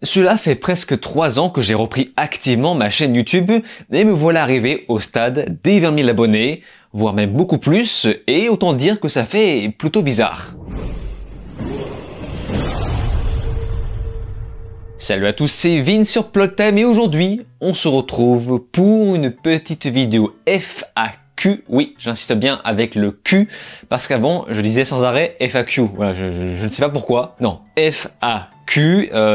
Cela fait presque 3 ans que j'ai repris activement ma chaîne YouTube et me voilà arrivé au stade des 20 000 abonnés, voire même beaucoup plus, et autant dire que ça fait plutôt bizarre. Salut à tous, c'est Vince sur Plotime et aujourd'hui, on se retrouve pour une petite vidéo FAQ. Oui, j'insiste bien avec le Q, parce qu'avant, je disais sans arrêt FAQ. Voilà, je ne sais pas pourquoi. Non, FAQ.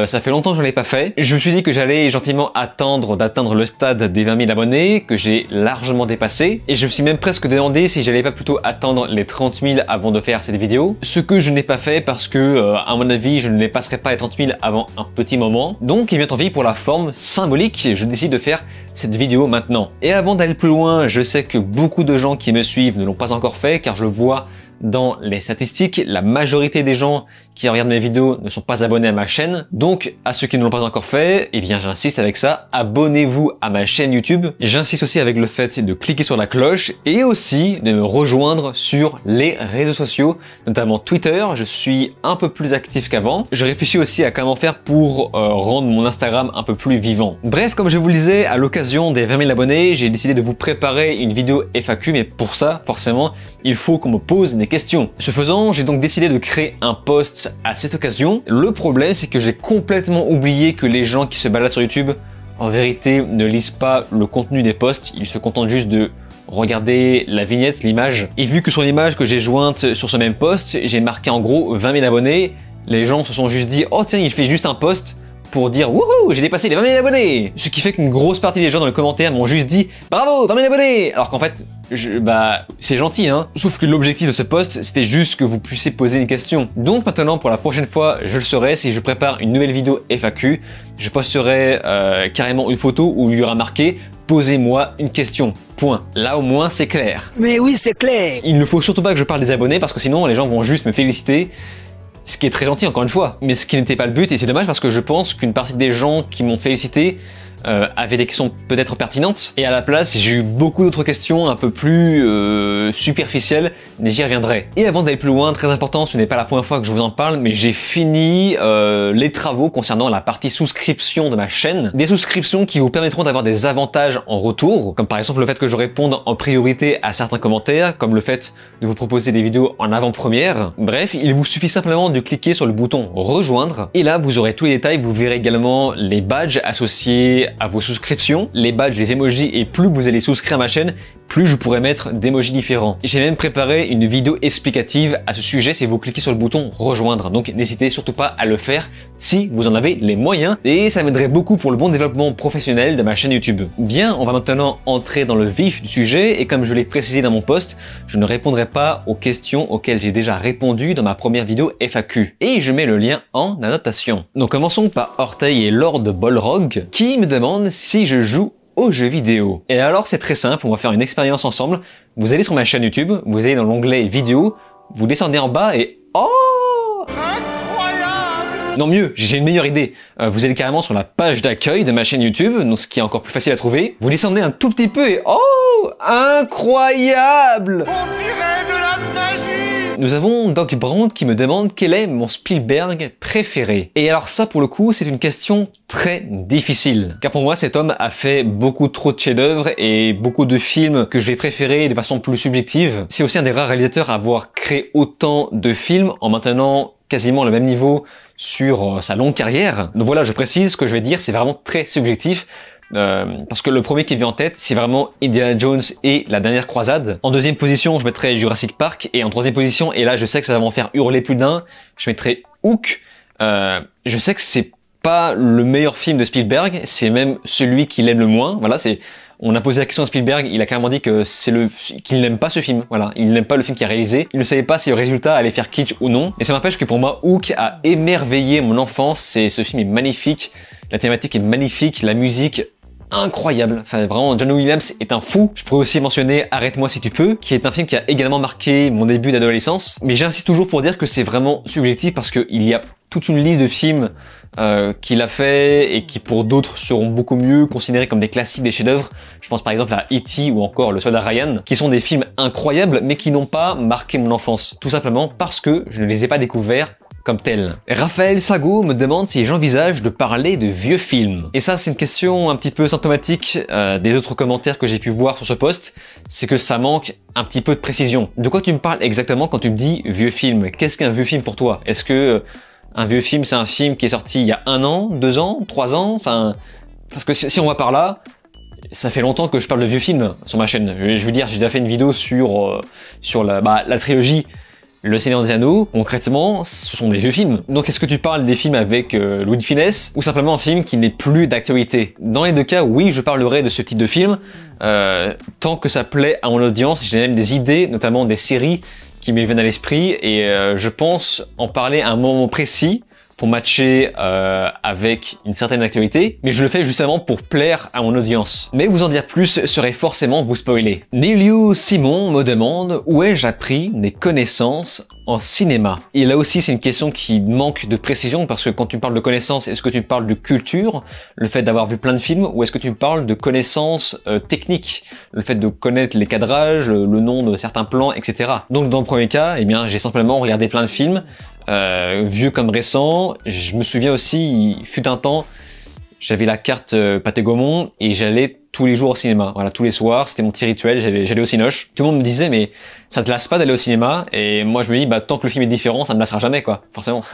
Ça fait longtemps que je ne l'ai pas fait. Je me suis dit que j'allais gentiment attendre d'atteindre le stade des 20 000 abonnés, que j'ai largement dépassé. Et je me suis même presque demandé si j'allais pas plutôt attendre les 30 000 avant de faire cette vidéo. Ce que je n'ai pas fait parce que, à mon avis, je ne les passerai pas les 30 000 avant un petit moment. Donc, il vient en vie pour la forme symbolique, je décide de faire cette vidéo maintenant. Et avant d'aller plus loin, je sais que beaucoup de gens qui me suivent ne l'ont pas encore fait, car je le vois dans les statistiques, la majorité des gens qui regardent mes vidéos ne sont pas abonnés à ma chaîne. Donc, à ceux qui ne l'ont pas encore fait, eh bien j'insiste avec ça, abonnez-vous à ma chaîne YouTube. J'insiste aussi avec le fait de cliquer sur la cloche et aussi de me rejoindre sur les réseaux sociaux, notamment Twitter. Je suis un peu plus actif qu'avant. Je réfléchis aussi à comment faire pour rendre mon Instagram un peu plus vivant. Bref, comme je vous le disais, à l'occasion des 20 000 abonnés, j'ai décidé de vous préparer une vidéo FAQ, mais pour ça, forcément, il faut qu'on me pose des questions. Ce faisant, j'ai donc décidé de créer un post à cette occasion. Le problème, c'est que j'ai complètement oublié que les gens qui se baladent sur YouTube, en vérité, ne lisent pas le contenu des posts. Ils se contentent juste de regarder la vignette, l'image. Et vu que sur l'image que j'ai jointe sur ce même post, j'ai marqué en gros 20 000 abonnés, les gens se sont juste dit « Oh tiens, il fait juste un post » pour dire « Wouhou, j'ai dépassé les 20 000 abonnés !» Ce qui fait qu'une grosse partie des gens dans les commentaires m'ont juste dit « Bravo, 20 000 abonnés !» Alors qu'en fait, c'est gentil, hein. Sauf que l'objectif de ce post, c'était juste que vous puissiez poser une question. Donc maintenant, pour la prochaine fois, je le saurai, si je prépare une nouvelle vidéo FAQ, je posterai carrément une photo où il y aura marqué « Posez-moi une question ». Point. Là au moins, c'est clair. Mais oui, c'est clair. Il ne faut surtout pas que je parle des abonnés, parce que sinon, les gens vont juste me féliciter. Ce qui est très gentil, encore une fois, mais ce qui n'était pas le but, et c'est dommage parce que je pense qu'une partie des gens qui m'ont félicité avaient des questions peut-être pertinentes, et à la place, j'ai eu beaucoup d'autres questions un peu plus superficielles, mais j'y reviendrai. Et avant d'aller plus loin, très important, ce n'est pas la première fois que je vous en parle, mais j'ai fini les travaux concernant la partie souscription de ma chaîne. Des souscriptions qui vous permettront d'avoir des avantages en retour, comme par exemple le fait que je réponde en priorité à certains commentaires, comme le fait de vous proposer des vidéos en avant-première. Bref, il vous suffit simplement de cliquer sur le bouton rejoindre, et là vous aurez tous les détails. Vous verrez également les badges associés à vos souscriptions, les badges, les emojis, et plus vous allez souscrire à ma chaîne, plus je pourrai mettre d'emojis différents. J'ai même préparé une vidéo explicative à ce sujet si vous cliquez sur le bouton rejoindre, donc n'hésitez surtout pas à le faire si vous en avez les moyens, et ça m'aiderait beaucoup pour le bon développement professionnel de ma chaîne YouTube. Bien, on va maintenant entrer dans le vif du sujet, et comme je l'ai précisé dans mon post, je ne répondrai pas aux questions auxquelles j'ai déjà répondu dans ma première vidéo FAQ, et je mets le lien en annotation. Donc commençons par Orteil et Lord Bolrog, qui me demande si je joue aux jeux vidéo. Et alors c'est très simple, on va faire une expérience ensemble. Vous allez sur ma chaîne YouTube, vous allez dans l'onglet vidéo, vous descendez en bas et oh, incroyable! Non, mieux, j'ai une meilleure idée. Vous allez carrément sur la page d'accueil de ma chaîne YouTube, donc ce qui est encore plus facile à trouver. Vous descendez un tout petit peu et oh, incroyable! On dirait de la magie. Nous avons Doc Brown qui me demande quel est mon Spielberg préféré. Et alors ça, pour le coup, c'est une question très difficile. Car pour moi, cet homme a fait beaucoup trop de chefs-d'œuvre et beaucoup de films que je vais préférer de façon plus subjective. C'est aussi un des rares réalisateurs à avoir créé autant de films en maintenant quasiment le même niveau sur sa longue carrière. Donc voilà, je précise, ce que je vais dire, c'est vraiment très subjectif. Parce que le premier qui vient en tête, c'est vraiment Indiana Jones et la dernière croisade. En deuxième position, je mettrais Jurassic Park, et en troisième position, et là je sais que ça va m'en faire hurler plus d'un, je mettrais Hook. Je sais que c'est pas le meilleur film de Spielberg, c'est même celui qu'il aime le moins. Voilà, on a posé la question à Spielberg, il a clairement dit que qu'il n'aime pas ce film. Voilà, il n'aime pas le film qu'il a réalisé. Il ne savait pas si le résultat allait faire kitsch ou non. Et ça n'empêche que pour moi, Hook a émerveillé mon enfance. Ce film est magnifique, la thématique est magnifique, la musique incroyable. Enfin, vraiment, John Williams est un fou. Je pourrais aussi mentionner Arrête-moi si tu peux, qui est un film qui a également marqué mon début d'adolescence. Mais j'insiste toujours pour dire que c'est vraiment subjectif parce qu'il y a toute une liste de films qu'il a fait et qui pour d'autres seront beaucoup mieux considérés comme des classiques, des chefs-d'œuvre. Je pense par exemple à E.T. ou encore Le Soldat Ryan, qui sont des films incroyables mais qui n'ont pas marqué mon enfance. Tout simplement parce que je ne les ai pas découverts comme tel. Raphaël Sago me demande si j'envisage de parler de vieux films. Et ça, c'est une question un petit peu symptomatique des autres commentaires que j'ai pu voir sur ce post, c'est que ça manque un petit peu de précision. De quoi tu me parles exactement quand tu me dis vieux film? Qu'est-ce qu'un vieux film pour toi? Est-ce que un vieux film, c'est un film qui est sorti il y a 1 an, 2 ans, 3 ans? Enfin, parce que si on va par là, ça fait longtemps que je parle de vieux films sur ma chaîne. Je veux dire, j'ai déjà fait une vidéo sur la trilogie Le Seigneur des Anneaux. Concrètement, ce sont des vieux films. Donc est-ce que tu parles des films avec Louis de Funès ou simplement un film qui n'est plus d'actualité? Dans les deux cas, oui, je parlerai de ce type de film. Tant que ça plaît à mon audience, j'ai même des idées, notamment des séries qui me viennent à l'esprit et je pense en parler à un moment précis pour matcher avec une certaine actualité, mais je le fais justement pour plaire à mon audience. Mais vous en dire plus serait forcément vous spoiler. Nélio Simon me demande où ai-je appris des connaissances en cinéma. Et là aussi c'est une question qui manque de précision parce que quand tu parles de connaissances, est-ce que tu parles de culture, le fait d'avoir vu plein de films, ou est-ce que tu parles de connaissances techniques, le fait de connaître les cadrages, le nom de certains plans, etc. Donc dans le premier cas, eh bien j'ai simplement regardé plein de films, vieux comme récents. Je me souviens aussi, il fut un temps, j'avais la carte Pathé Gaumont et j'allais tous les jours au cinéma. Voilà, tous les soirs, c'était mon petit rituel, j'allais au cinoche. Tout le monde me disait, mais ça te lasse pas d'aller au cinéma? Et moi je me dis, bah tant que le film est différent, ça me lassera jamais, quoi. Forcément.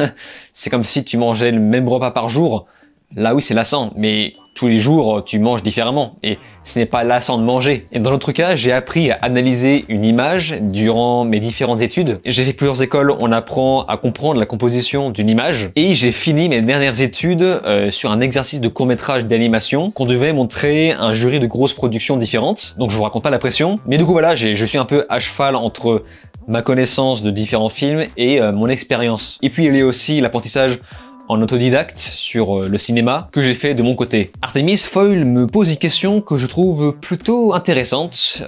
C'est comme si tu mangeais le même repas par jour. Là oui, c'est lassant, mais tous les jours, tu manges différemment et ce n'est pas lassant de manger. Et dans l'autre cas, j'ai appris à analyser une image durant mes différentes études. J'ai fait plusieurs écoles, on apprend à comprendre la composition d'une image et j'ai fini mes dernières études sur un exercice de court-métrage d'animation qu'on devait montrer à un jury de grosses productions différentes. Donc je vous raconte pas la pression, mais du coup voilà, je suis un peu à cheval entre ma connaissance de différents films et mon expérience. Et puis il y a aussi l'apprentissage en autodidacte sur le cinéma que j'ai fait de mon côté. Artemis Foyle me pose une question que je trouve plutôt intéressante.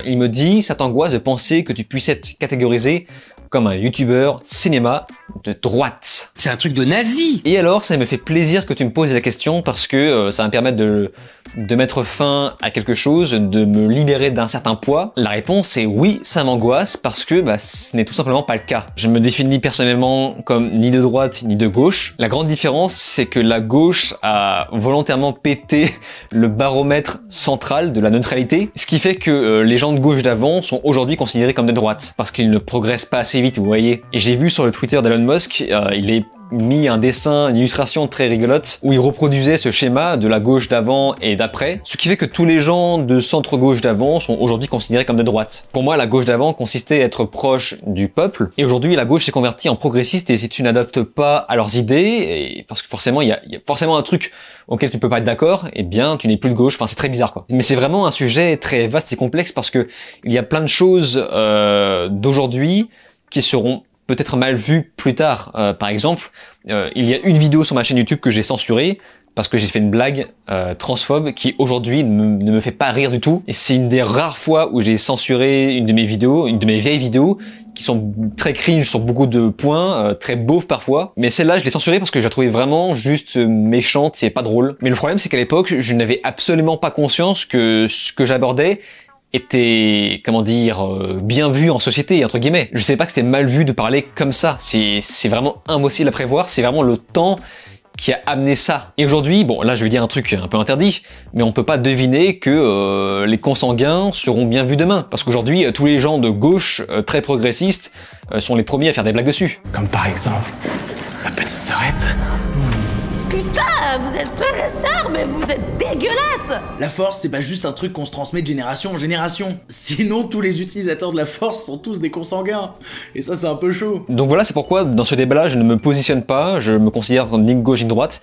Il me dit, ça t'angoisse de penser que tu puisses être catégorisé comme un youtubeur cinéma de droite. C'est un truc de nazi. Et alors, ça me fait plaisir que tu me poses la question parce que ça va me permettre de mettre fin à quelque chose, de me libérer d'un certain poids. La réponse est oui, ça m'angoisse parce que ce n'est tout simplement pas le cas. Je me définis personnellement comme ni de droite ni de gauche. La grande différence, c'est que la gauche a volontairement pété le baromètre central de la neutralité, ce qui fait que les gens de gauche d'avant sont aujourd'hui considérés comme de droite parce qu'ils ne progressent pas assez vite, vous voyez. Et j'ai vu sur le Twitter d'Elon Musk, il est mis un dessin, une illustration très rigolote où il reproduisait ce schéma de la gauche d'avant et d'après, ce qui fait que tous les gens de centre-gauche d'avant sont aujourd'hui considérés comme de droite. Pour moi, la gauche d'avant consistait à être proche du peuple, et aujourd'hui la gauche s'est convertie en progressiste, et si tu n'adoptes pas à leurs idées, et parce que forcément il y a forcément un truc auquel tu peux pas être d'accord, eh bien tu n'es plus de gauche. Enfin, c'est très bizarre, quoi. Mais c'est vraiment un sujet très vaste et complexe parce que il y a plein de choses d'aujourd'hui qui seront peut-être mal vu plus tard. Par exemple, il y a une vidéo sur ma chaîne YouTube que j'ai censurée parce que j'ai fait une blague transphobe qui aujourd'hui ne me fait pas rire du tout. Et c'est une des rares fois où j'ai censuré une de mes vieilles vidéos qui sont très cringe sur beaucoup de points, très beaufs parfois. Mais celle-là, je l'ai censurée parce que je la trouvais vraiment juste méchante, c'est pas drôle. Mais le problème, c'est qu'à l'époque, je n'avais absolument pas conscience que ce que j'abordais était, comment dire, bien vu en société, entre guillemets. Je sais pas que c'était mal vu de parler comme ça. C'est vraiment impossible à prévoir. C'est vraiment le temps qui a amené ça. Et aujourd'hui, bon, là je vais dire un truc un peu interdit, mais on peut pas deviner que les consanguins seront bien vus demain. Parce qu'aujourd'hui, tous les gens de gauche très progressistes sont les premiers à faire des blagues dessus. Comme par exemple, la petite sœurette. Putain, vous êtes frères et sœurs, mais vous êtes dégueulasses! La force, c'est pas juste un truc qu'on se transmet de génération en génération. Sinon, tous les utilisateurs de la force sont tous des consanguins. Et ça, c'est un peu chaud. Donc voilà, c'est pourquoi dans ce débat-là, je ne me positionne pas, je me considère comme ni gauche ni droite.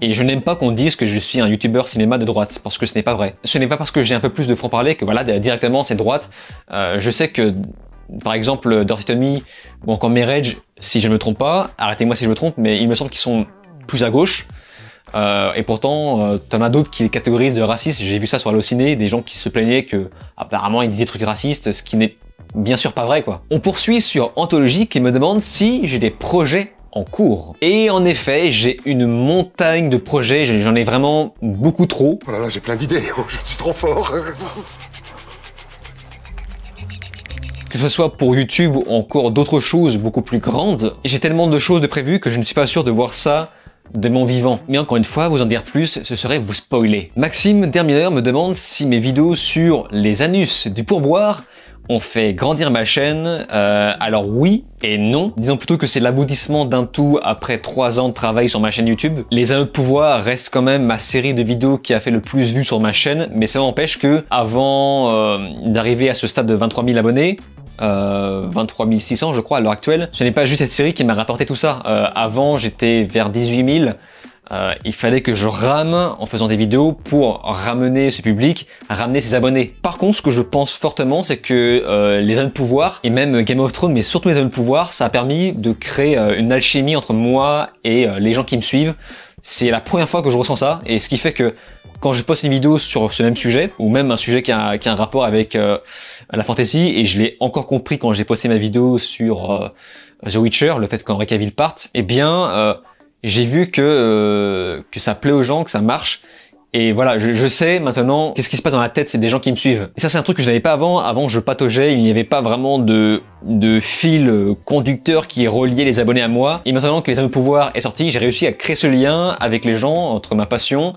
Et je n'aime pas qu'on dise que je suis un youtubeur cinéma de droite, parce que ce n'est pas vrai. Ce n'est pas parce que j'ai un peu plus de franc-parler que voilà, directement c'est droite. Je sais que, par exemple, Dirty Tommy ou encore Merage, si je ne me trompe pas, arrêtez-moi si je me trompe, mais il me semble qu'ils sont plus à gauche. Et pourtant, t'en as d'autres qui les catégorisent de racistes. J'ai vu ça sur Allociné, des gens qui se plaignaient que apparemment ils disaient des trucs racistes, ce qui n'est bien sûr pas vrai, quoi. On poursuit sur Anthologie qui me demande si j'ai des projets en cours. Et en effet, j'ai une montagne de projets, j'en ai vraiment beaucoup trop. Oh là là, j'ai plein d'idées, oh, je suis trop fort. que ce soit pour YouTube ou encore d'autres choses beaucoup plus grandes. J'ai tellement de choses de prévues que je ne suis pas sûr de voir ça de mon vivant. Mais encore une fois, vous en dire plus, ce serait vous spoiler. Maxime Derminer me demande si mes vidéos sur les anus du pourboire ont fait grandir ma chaîne. Alors oui et non. Disons plutôt que c'est l'aboutissement d'un tout après 3 ans de travail sur ma chaîne YouTube. Les Anneaux de Pouvoir restent quand même ma série de vidéos qui a fait le plus vue sur ma chaîne, mais ça n'empêche que avant d'arriver à ce stade de 23 000 abonnés, 23 600 je crois à l'heure actuelle, ce n'est pas juste cette série qui m'a rapporté tout ça. Avant j'étais vers 18 000. Il fallait que je rame en faisant des vidéos pour ramener ce public, ramener ses abonnés. Par contre, ce que je pense fortement, c'est que les Anneaux de Pouvoir, et même Game of Thrones, mais surtout les Anneaux de Pouvoir, ça a permis de créer une alchimie entre moi et les gens qui me suivent. C'est la première fois que je ressens ça, et ce qui fait que quand je poste une vidéo sur ce même sujet, ou même un sujet qui a un rapport avec la fantasy, et je l'ai encore compris quand j'ai posté ma vidéo sur The Witcher, le fait qu'Henry Cavill parte, eh bien j'ai vu que ça plaît aux gens, que ça marche. Et voilà, je sais maintenant qu'est-ce qui se passe dans la tête, c'est des gens qui me suivent. Et ça, c'est un truc que je n'avais pas avant. Avant, je pataugeais, il n'y avait pas vraiment de fil conducteur qui reliait les abonnés à moi. Et maintenant que les Anneaux de Pouvoir est sorti, j'ai réussi à créer ce lien avec les gens, entre ma passion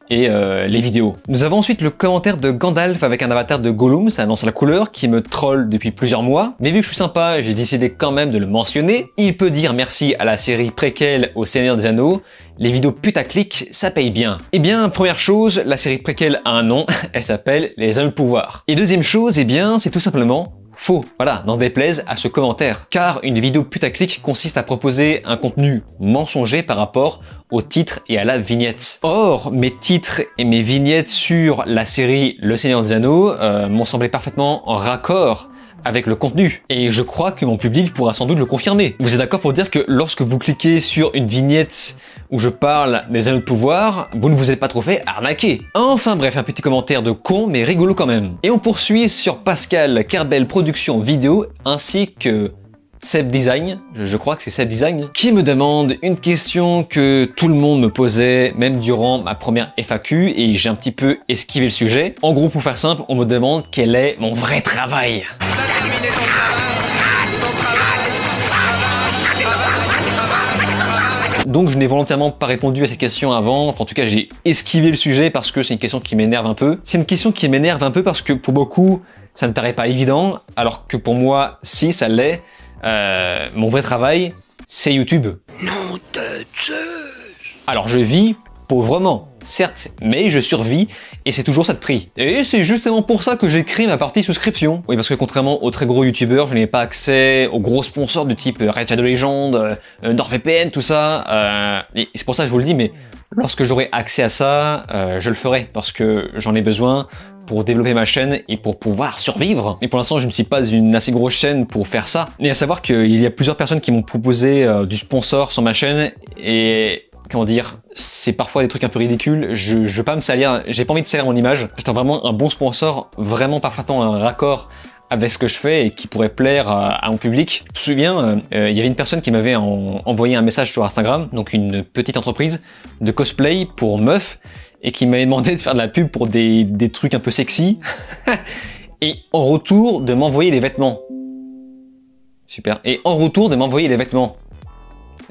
et les vidéos. Nous avons ensuite le commentaire de Gandalf avec un avatar de Gollum, ça annonce la couleur, qui me troll depuis plusieurs mois. Mais vu que je suis sympa, j'ai décidé quand même de le mentionner. Il peut dire merci à la série préquelle au Seigneur des Anneaux. Les vidéos putaclic, ça paye bien. Eh bien, première chose, la série préquelle a un nom, elle s'appelle Les Anneaux de Pouvoir. Et deuxième chose, eh bien, c'est tout simplement faux. Voilà, n'en déplaise à ce commentaire. Car une vidéo putaclic consiste à proposer un contenu mensonger par rapport au titre et à la vignette. Or, mes titres et mes vignettes sur la série Le Seigneur des Anneaux m'ont semblé parfaitement en raccord avec le contenu. Et je crois que mon public pourra sans doute le confirmer. Vous êtes d'accord pour dire que lorsque vous cliquez sur une vignette où je parle des Anneaux de Pouvoir, vous ne vous êtes pas trop fait arnaquer. Enfin bref, un petit commentaire de con, mais rigolo quand même. Et on poursuit sur Pascal Kerbel Production Vidéo, ainsi que Seb Design, je crois que c'est Seb Design, qui me demande une question que tout le monde me posait, même durant ma première FAQ, et j'ai un petit peu esquivé le sujet. En gros, pour faire simple, on me demande quel est mon vrai travail. Donc je n'ai volontairement pas répondu à cette question avant, enfin en tout cas j'ai esquivé le sujet parce que c'est une question qui m'énerve un peu. C'est une question qui m'énerve un peu parce que pour beaucoup, ça ne paraît pas évident, alors que pour moi, si, ça l'est. Mon vrai travail, c'est YouTube. Nom de Zeus. Alors je vis pauvrement, certes, mais je survis et c'est toujours ça de prix. Et c'est justement pour ça que j'ai créé ma partie souscription. Oui, parce que contrairement aux très gros youtubeurs, je n'ai pas accès aux gros sponsors du type Raid Shadow Legends, NordVPN, tout ça. Et c'est pour ça que je vous le dis, mais lorsque j'aurai accès à ça, je le ferai parce que j'en ai besoin pour développer ma chaîne et pour pouvoir survivre. Mais pour l'instant, je ne suis pas une assez grosse chaîne pour faire ça. Et à savoir qu'il y a plusieurs personnes qui m'ont proposé du sponsor sur ma chaîne et comment dire, c'est parfois des trucs un peu ridicules. Je veux pas me salir, j'ai pas envie de salir mon image. J'attends vraiment un bon sponsor, vraiment parfaitement un raccord avec ce que je fais et qui pourrait plaire à mon public. Je me souviens, il y avait une personne qui m'avait envoyé un message sur Instagram, donc une petite entreprise de cosplay pour meufs, et qui m'avait demandé de faire de la pub pour des trucs un peu sexy, et en retour de m'envoyer les vêtements. Super. Et en retour de m'envoyer les vêtements.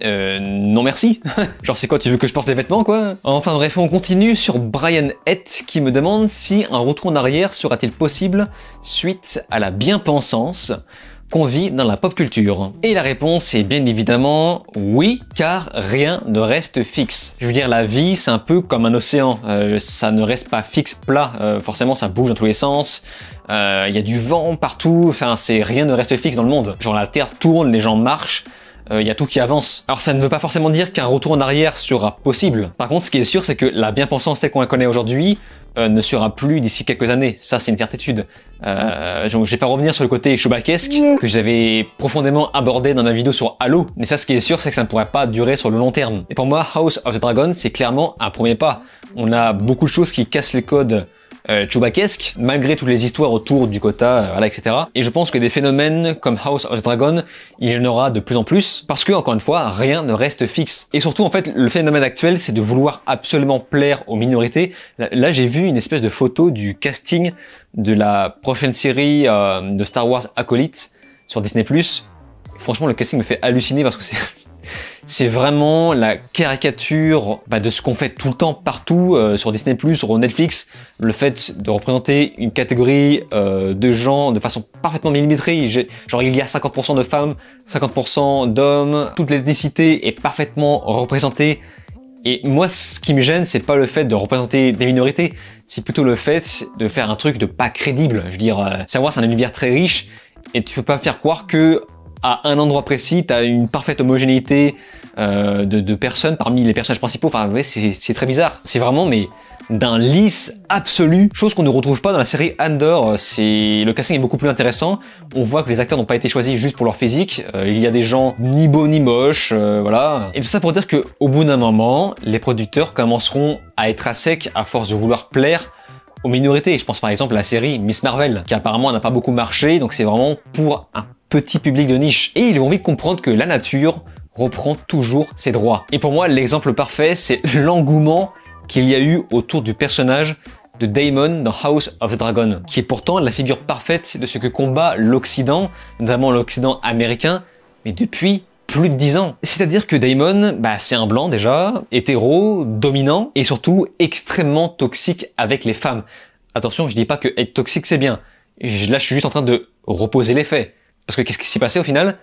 Non merci. Genre c'est quoi, tu veux que je porte les vêtements quoi? Enfin bref, on continue sur Brian Het qui me demande si un retour en arrière sera-t-il possible suite à la bien-pensance qu'on vit dans la pop culture. Et la réponse est bien évidemment oui, car rien ne reste fixe. Je veux dire, la vie c'est un peu comme un océan, ça ne reste pas fixe plat, forcément ça bouge dans tous les sens. Il y a du vent partout, enfin rien ne reste fixe dans le monde. Genre la terre tourne, les gens marchent. Il y a tout qui avance. Alors ça ne veut pas forcément dire qu'un retour en arrière sera possible. Par contre, ce qui est sûr, c'est que la bien-pensance telle qu'on la connaît aujourd'hui ne sera plus d'ici quelques années. Ça, c'est une certitude. Je vais pas revenir sur le côté chewbackesque que j'avais profondément abordé dans ma vidéo sur Halo. Mais ça, ce qui est sûr, c'est que ça ne pourrait pas durer sur le long terme. Et pour moi, House of the Dragon, c'est clairement un premier pas. On a beaucoup de choses qui cassent les codes Chewbaquesque, malgré toutes les histoires autour du quota, voilà, etc. Et je pense que des phénomènes comme House of the Dragon, il y en aura de plus en plus, parce que, encore une fois, rien ne reste fixe. Et surtout, en fait, le phénomène actuel, c'est de vouloir absolument plaire aux minorités. Là, j'ai vu une espèce de photo du casting de la prochaine série de Star Wars Acolyte sur Disney+. Franchement, le casting me fait halluciner parce que c'est vraiment la caricature de ce qu'on fait tout le temps partout sur Disney+, sur Netflix. Le fait de représenter une catégorie de gens de façon parfaitement millimétrée. Genre il y a 50% de femmes, 50% d'hommes. Toute l'ethnicité est parfaitement représentée. Et moi, ce qui me gêne, c'est pas le fait de représenter des minorités. C'est plutôt le fait de faire un truc de pas crédible. Je veux dire, Star Wars, c'est un univers très riche. Et tu peux pas faire croire que à un endroit précis, tu as une parfaite homogénéité de personnes parmi les personnages principaux. Enfin, ouais, c'est très bizarre. C'est vraiment, mais d'un lisse absolu, chose qu'on ne retrouve pas dans la série Andor. Le casting est beaucoup plus intéressant. On voit que les acteurs n'ont pas été choisis juste pour leur physique. Il y a des gens ni beaux ni moches, voilà. Et tout ça pour dire que, au bout d'un moment, les producteurs commenceront à être à sec à force de vouloir plaire aux minorités. Je pense par exemple à la série Miss Marvel, qui apparemment n'a pas beaucoup marché, donc c'est vraiment pour un petit public de niche. Et ils vont vite comprendre que la nature reprend toujours ses droits. Et pour moi, l'exemple parfait, c'est l'engouement qu'il y a eu autour du personnage de Daemon dans House of the Dragon, qui est pourtant la figure parfaite de ce que combat l'Occident, notamment l'Occident américain, mais depuis plus de 10 ans. C'est-à-dire que Daemon, c'est un blanc déjà, hétéro, dominant, et surtout extrêmement toxique avec les femmes. Attention, je dis pas que être toxique c'est bien. Là, je suis juste en train de reposer les faits. Parce que qu'est-ce qui s'est passé au final?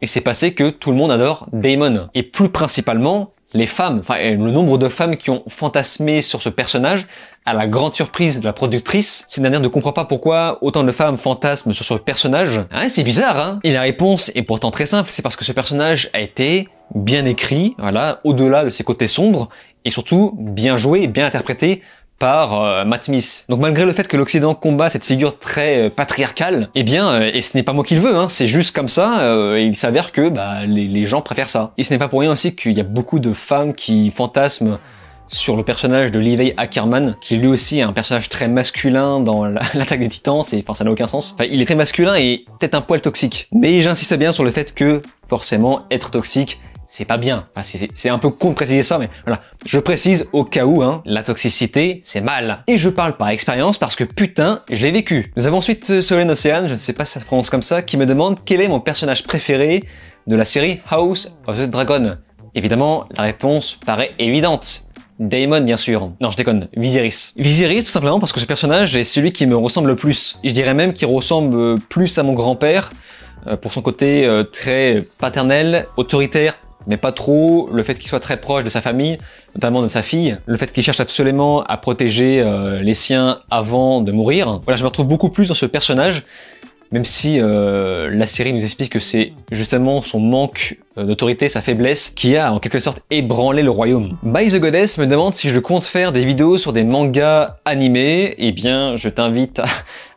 Il s'est passé que tout le monde adore Daemon. Et plus principalement, les femmes, enfin le nombre de femmes qui ont fantasmé sur ce personnage, à la grande surprise de la productrice, cette dernière ne comprend pas pourquoi autant de femmes fantasment sur ce personnage. Ah, c'est bizarre, hein? Et la réponse est pourtant très simple, c'est parce que ce personnage a été bien écrit, voilà, au-delà de ses côtés sombres, et surtout bien joué et bien interprété par Matt Smith. Donc malgré le fait que l'Occident combat cette figure très patriarcale, et ce n'est pas moi qui le veux, hein, c'est juste comme ça, il s'avère que les gens préfèrent ça. Et ce n'est pas pour rien aussi qu'il y a beaucoup de femmes qui fantasment sur le personnage de Levi Ackerman, qui lui aussi est un personnage très masculin dans l'attaque des Titans, ça n'a aucun sens. Enfin, il est très masculin et peut-être un poil toxique. Mais j'insiste bien sur le fait que, forcément, être toxique, c'est pas bien. Enfin, c'est un peu con de préciser ça, mais voilà. Je précise au cas où, hein, la toxicité, c'est mal. Et je parle par expérience parce que putain, je l'ai vécu. Nous avons ensuite Solène Océane, je ne sais pas si ça se prononce comme ça, qui me demande quel est mon personnage préféré de la série House of the Dragon. Évidemment, la réponse paraît évidente. Daemon, bien sûr. Non, je déconne. Viserys. Viserys, tout simplement parce que ce personnage est celui qui me ressemble le plus. Et je dirais même qu'il ressemble plus à mon grand-père, pour son côté très paternel, autoritaire, mais pas trop, le fait qu'il soit très proche de sa famille, notamment de sa fille, le fait qu'il cherche absolument à protéger les siens avant de mourir. Voilà, je me retrouve beaucoup plus dans ce personnage, même si la série nous explique que c'est justement son manque d'autorité, sa faiblesse, qui a en quelque sorte ébranlé le royaume. By the Goddess me demande si je compte faire des vidéos sur des mangas animés. Eh bien, je t'invite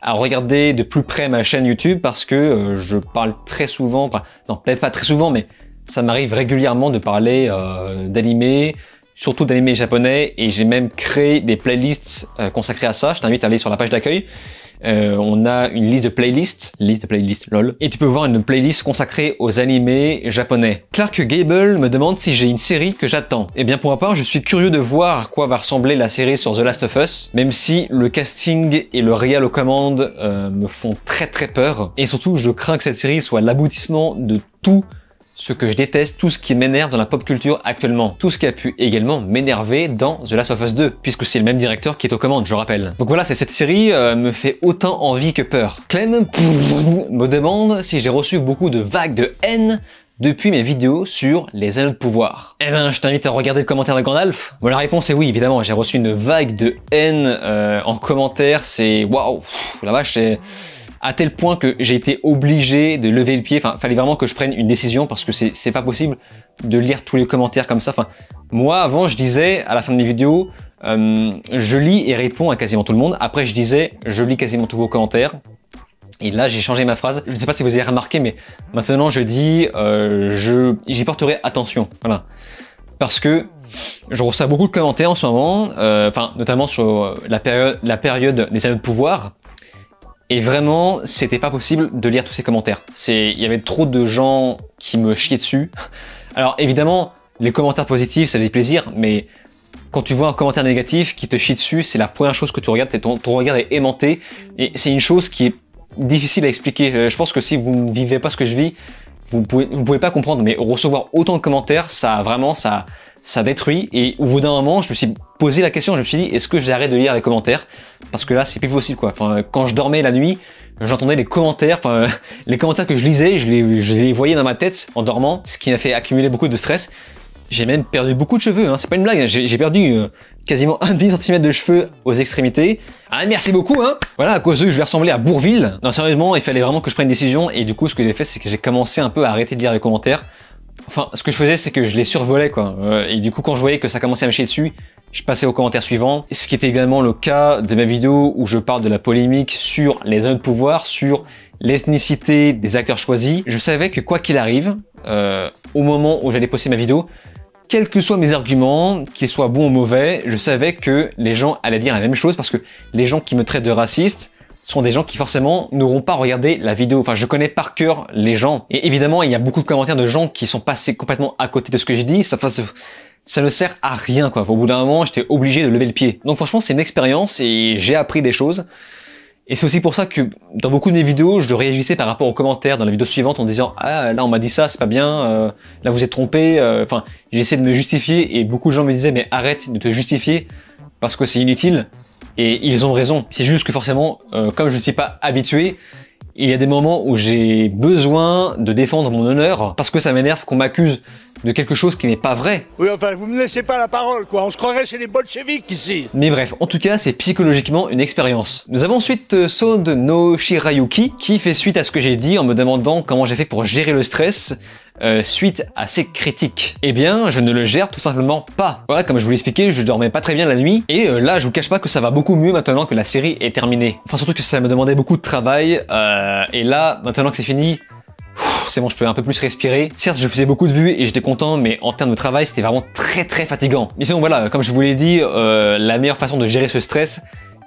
à regarder de plus près ma chaîne YouTube parce que je parle très souvent, enfin, non, peut-être pas très souvent, mais ça m'arrive régulièrement de parler d'animés, surtout d'animés japonais, et j'ai même créé des playlists consacrées à ça. Je t'invite à aller sur la page d'accueil. On a une liste de playlists, lol, et tu peux voir une playlist consacrée aux animés japonais. Clark Gable me demande si j'ai une série que j'attends. Eh bien pour ma part, je suis curieux de voir à quoi va ressembler la série sur The Last of Us, même si le casting et le réal aux commandes me font très très peur, et surtout je crains que cette série soit l'aboutissement de tout ce que je déteste, tout ce qui m'énerve dans la pop culture actuellement. Tout ce qui a pu également m'énerver dans The Last of Us 2, puisque c'est le même directeur qui est aux commandes, je rappelle. Donc voilà, cette série me fait autant envie que peur. Clem me demande si j'ai reçu beaucoup de vagues de haine depuis mes vidéos sur les ailes de pouvoir. Eh ben, je t'invite à regarder le commentaire de Gandalf. Bon, la réponse est oui, évidemment, j'ai reçu une vague de haine en commentaire, c'est waouh, la vache, c'est à tel point que j'ai été obligé de lever le pied. Enfin, fallait vraiment que je prenne une décision parce que c'est pas possible de lire tous les commentaires comme ça. Enfin, moi, avant, je disais à la fin de mes vidéos, je lis et réponds à quasiment tout le monde. Après, je disais, je lis quasiment tous vos commentaires. Et là, j'ai changé ma phrase. Je ne sais pas si vous avez remarqué, mais maintenant, je dis, j'y porterai attention. Voilà. Parce que je reçois beaucoup de commentaires en ce moment, enfin notamment sur la période des anneaux de pouvoir. Et vraiment, c'était pas possible de lire tous ces commentaires. Il y avait trop de gens qui me chiaient dessus. Alors évidemment, les commentaires positifs, ça fait plaisir, mais quand tu vois un commentaire négatif qui te chie dessus, c'est la première chose que tu regardes, ton regard est aimanté, et c'est une chose qui est difficile à expliquer. Je pense que si vous ne vivez pas ce que je vis, vous pouvez pas comprendre, mais recevoir autant de commentaires, ça détruit. Et au bout d'un moment, je me suis posé la question, je me suis dit, est-ce que j'arrête de lire les commentaires? Parce que là, c'est plus possible, quoi. Enfin, quand je dormais la nuit, j'entendais les commentaires, les commentaires que je lisais, je les voyais dans ma tête en dormant, ce qui m'a fait accumuler beaucoup de stress. J'ai même perdu beaucoup de cheveux, hein. C'est pas une blague, j'ai perdu quasiment 1,5 cm de cheveux aux extrémités. Ah, merci beaucoup, hein. Voilà, à cause d'eux, je vais ressembler à Bourvil. Non, sérieusement, il fallait vraiment que je prenne une décision, et du coup, ce que j'ai fait, c'est que j'ai commencé un peu à arrêter de lire les commentaires. Enfin, ce que je faisais, c'est que je les survolais, quoi. Et du coup, quand je voyais que ça commençait à me chier dessus, je passais aux commentaires suivants. Ce qui était également le cas de ma vidéo où je parle de la polémique sur les zones de pouvoir, sur l'ethnicité des acteurs choisis. Je savais que quoi qu'il arrive, au moment où j'allais poster ma vidéo, quels que soient mes arguments, qu'ils soient bons ou mauvais, je savais que les gens allaient dire la même chose, parce que les gens qui me traitent de raciste sont des gens qui forcément n'auront pas regardé la vidéo. Enfin, je connais par cœur les gens. Et évidemment, il y a beaucoup de commentaires de gens qui sont passés complètement à côté de ce que j'ai dit. Ça ne sert à rien, quoi. Au bout d'un moment, j'étais obligé de lever le pied. Donc franchement, c'est une expérience et j'ai appris des choses. Et c'est aussi pour ça que dans beaucoup de mes vidéos, je réagissais par rapport aux commentaires dans la vidéo suivante en disant « Ah, là on m'a dit ça, c'est pas bien, là vous êtes trompé. » Enfin, j'essaie de me justifier et beaucoup de gens me disaient « Mais arrête de te justifier parce que c'est inutile. » Et ils ont raison. C'est juste que forcément, comme je ne suis pas habitué, il y a des moments où j'ai besoin de défendre mon honneur parce que ça m'énerve qu'on m'accuse de quelque chose qui n'est pas vrai. Oui, enfin, vous me laissez pas la parole, quoi. On se croirait chez les bolcheviks ici. Mais bref, en tout cas, c'est psychologiquement une expérience. Nous avons ensuite Sode no Shirayuki qui fait suite à ce que j'ai dit en me demandant comment j'ai fait pour gérer le stress suite à ces critiques. Eh bien, je ne le gère tout simplement pas. Voilà, comme je vous l'expliquais, je dormais pas très bien la nuit et là, je vous cache pas que ça va beaucoup mieux maintenant que la série est terminée. Enfin, surtout que ça me demandait beaucoup de travail et là, maintenant que c'est fini, c'est bon, je peux un peu plus respirer. Certes, je faisais beaucoup de vues et j'étais content, mais en termes de travail, c'était vraiment très fatigant. Mais sinon, voilà, comme je vous l'ai dit, la meilleure façon de gérer ce stress,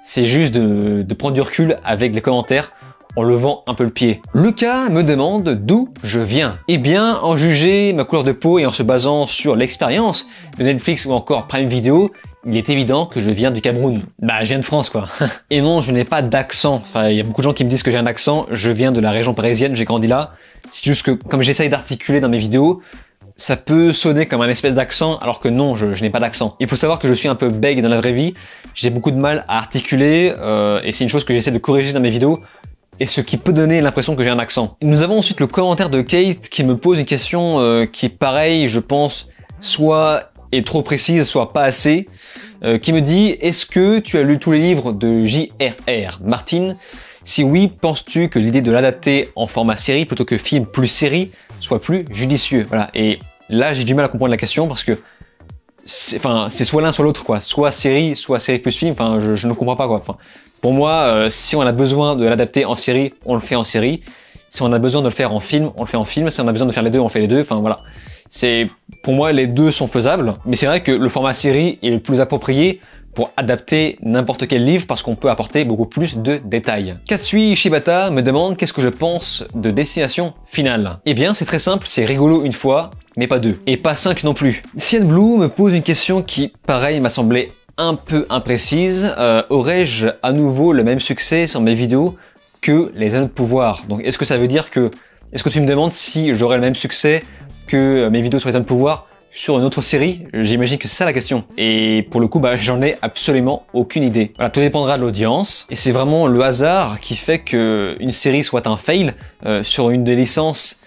c'est juste de prendre du recul avec les commentaires en levant un peu le pied. Lucas me demande d'où je viens. Eh bien, en juger ma couleur de peau et en se basant sur l'expérience de Netflix ou encore Prime Video, il est évident que je viens du Cameroun. Bah, je viens de France, quoi. Et non, je n'ai pas d'accent. Enfin, il y a beaucoup de gens qui me disent que j'ai un accent. Je viens de la région parisienne, j'ai grandi là. C'est juste que, comme j'essaye d'articuler dans mes vidéos, ça peut sonner comme un espèce d'accent, alors que non, je n'ai pas d'accent. Il faut savoir que je suis un peu bègue dans la vraie vie. J'ai beaucoup de mal à articuler, et c'est une chose que j'essaie de corriger dans mes vidéos, et ce qui peut donner l'impression que j'ai un accent. Nous avons ensuite le commentaire de Kate qui me pose une question qui, pareil, je pense, soit est trop précise, soit pas assez, qui me dit « Est-ce que tu as lu tous les livres de J.R.R. Martin ? Si oui, penses-tu que l'idée de l'adapter en format série plutôt que film plus série soit plus judicieux ?» Voilà. Et là, j'ai du mal à comprendre la question parce que c'est soit l'un soit l'autre, quoi. Soit série plus film. Enfin, je ne comprends pas, quoi. Enfin, pour moi, si on a besoin de l'adapter en série, on le fait en série. Si on a besoin de le faire en film, on le fait en film. Si on a besoin de faire les deux, on fait les deux. Enfin, voilà. Pour moi, les deux sont faisables. Mais c'est vrai que le format série est le plus approprié pour adapter n'importe quel livre parce qu'on peut apporter beaucoup plus de détails. Katsui Shibata me demande qu'est-ce que je pense de Destination Finale. Eh bien, c'est très simple, c'est rigolo une fois, mais pas deux. Et pas 5 non plus. Cien Blue me pose une question qui, pareil, m'a semblé un peu imprécise. Aurais-je à nouveau le même succès sur mes vidéos que les Anneaux de pouvoir? Donc, est-ce que ça veut dire que... Est-ce que tu me demandes si j'aurai le même succès que mes vidéos sur les Anneaux de pouvoir sur une autre série? J'imagine que c'est ça la question. Et pour le coup, j'en ai absolument aucune idée. Voilà, tout dépendra de l'audience. Et c'est vraiment le hasard qui fait que une série soit un fail sur une des licences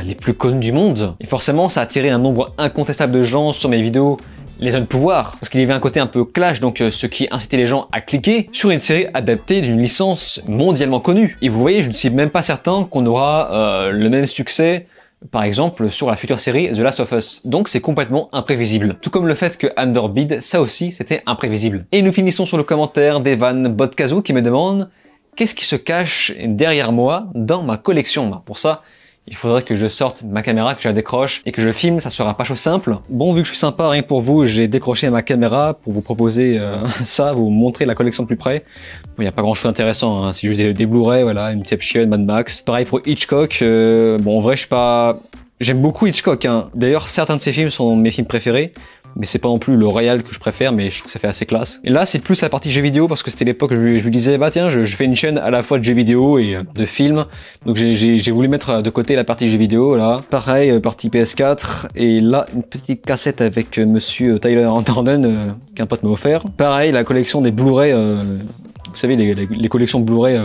les plus connues du monde. Et forcément, ça a attiré un nombre incontestable de gens sur mes vidéos les Anneaux de pouvoir, parce qu'il y avait un côté un peu clash, donc ce qui incitait les gens à cliquer sur une série adaptée d'une licence mondialement connue. Et vous voyez, je ne suis même pas certain qu'on aura le même succès par exemple sur la future série The Last of Us. Donc c'est complètement imprévisible. Tout comme le fait que Underbid, ça aussi c'était imprévisible. Et nous finissons sur le commentaire d'Evan Bodkazu qui me demande qu'est-ce qui se cache derrière moi dans ma collection. Pour ça, il faudrait que je sorte ma caméra, que je la décroche et que je filme, ça sera pas chose simple. Bon, vu que je suis sympa, rien que pour vous, j'ai décroché ma caméra pour vous proposer ça, vous montrer la collection de plus près. Bon, il n'y a pas grand chose d'intéressant, hein. C'est juste des Blu-ray, voilà, Inception, Mad Max. Pareil pour Hitchcock, bon en vrai je suis pas... J'aime beaucoup Hitchcock, hein. D'ailleurs certains de ses films sont mes films préférés. Mais c'est pas non plus le réal que je préfère, mais je trouve que ça fait assez classe. Et là, c'est plus la partie jeux vidéo, parce que c'était l'époque où je lui disais, bah tiens, je fais une chaîne à la fois de jeux vidéo et de films. Donc j'ai voulu mettre de côté la partie jeux vidéo, là. Pareil, partie PS4. Et là, une petite cassette avec monsieur Tyler Durden, qu'un pote m'a offert. Pareil, la collection des Blu-ray, vous savez, les collections Blu-ray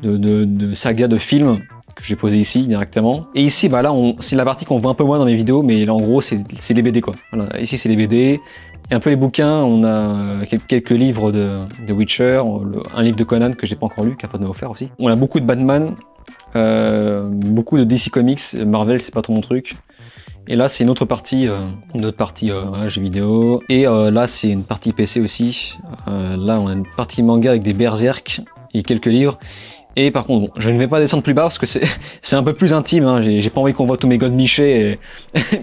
de saga de films, que j'ai posé ici directement. Et ici, bah là, c'est la partie qu'on voit un peu moins dans mes vidéos, mais là en gros c'est les BD quoi. Voilà, ici c'est les BD et un peu les bouquins. On a quelques livres de Witcher, un livre de Conan que j'ai pas encore lu, qu'un pote m'a offert aussi. On a beaucoup de Batman, beaucoup de DC Comics, Marvel c'est pas trop mon truc. Et là c'est une autre partie jeux vidéo. Et là c'est une partie PC aussi. Là on a une partie manga avec des Berserk et quelques livres. Et par contre, bon, je ne vais pas descendre plus bas parce que c'est un peu plus intime, hein. J'ai pas envie qu'on voit tous mes godemichés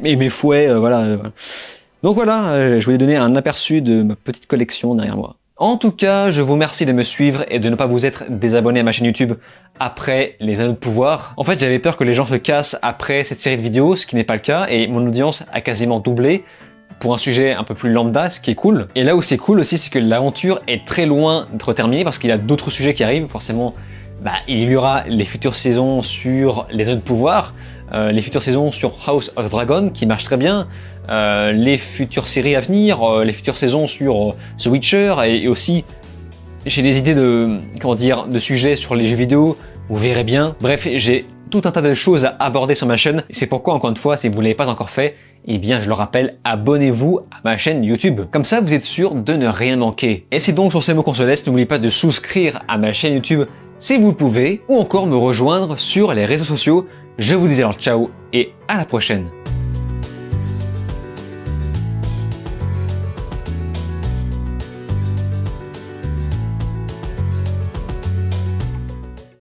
et mes fouets, voilà. Donc voilà, je voulais donner un aperçu de ma petite collection derrière moi. En tout cas, je vous remercie de me suivre et de ne pas vous être désabonné à ma chaîne YouTube après les Anneaux de Pouvoir. En fait, j'avais peur que les gens se cassent après cette série de vidéos, ce qui n'est pas le cas, et mon audience a quasiment doublé pour un sujet un peu plus lambda, ce qui est cool. Et là où c'est cool aussi, c'est que l'aventure est très loin d'être terminée parce qu'il y a d'autres sujets qui arrivent, forcément. Bah, il y aura les futures saisons sur les Anneaux de Pouvoir, les futures saisons sur House of Dragon qui marchent très bien, les futures séries à venir, les futures saisons sur The Witcher et aussi j'ai des idées de sujets sur les jeux vidéo, vous verrez bien. Bref, j'ai tout un tas de choses à aborder sur ma chaîne. C'est pourquoi, encore une fois, si vous ne l'avez pas encore fait, eh bien, je le rappelle, abonnez-vous à ma chaîne YouTube. Comme ça, vous êtes sûr de ne rien manquer. Et c'est donc sur ces mots qu'on se laisse. N'oubliez pas de souscrire à ma chaîne YouTube si vous le pouvez, ou encore me rejoindre sur les réseaux sociaux. Je vous dis alors ciao et à la prochaine.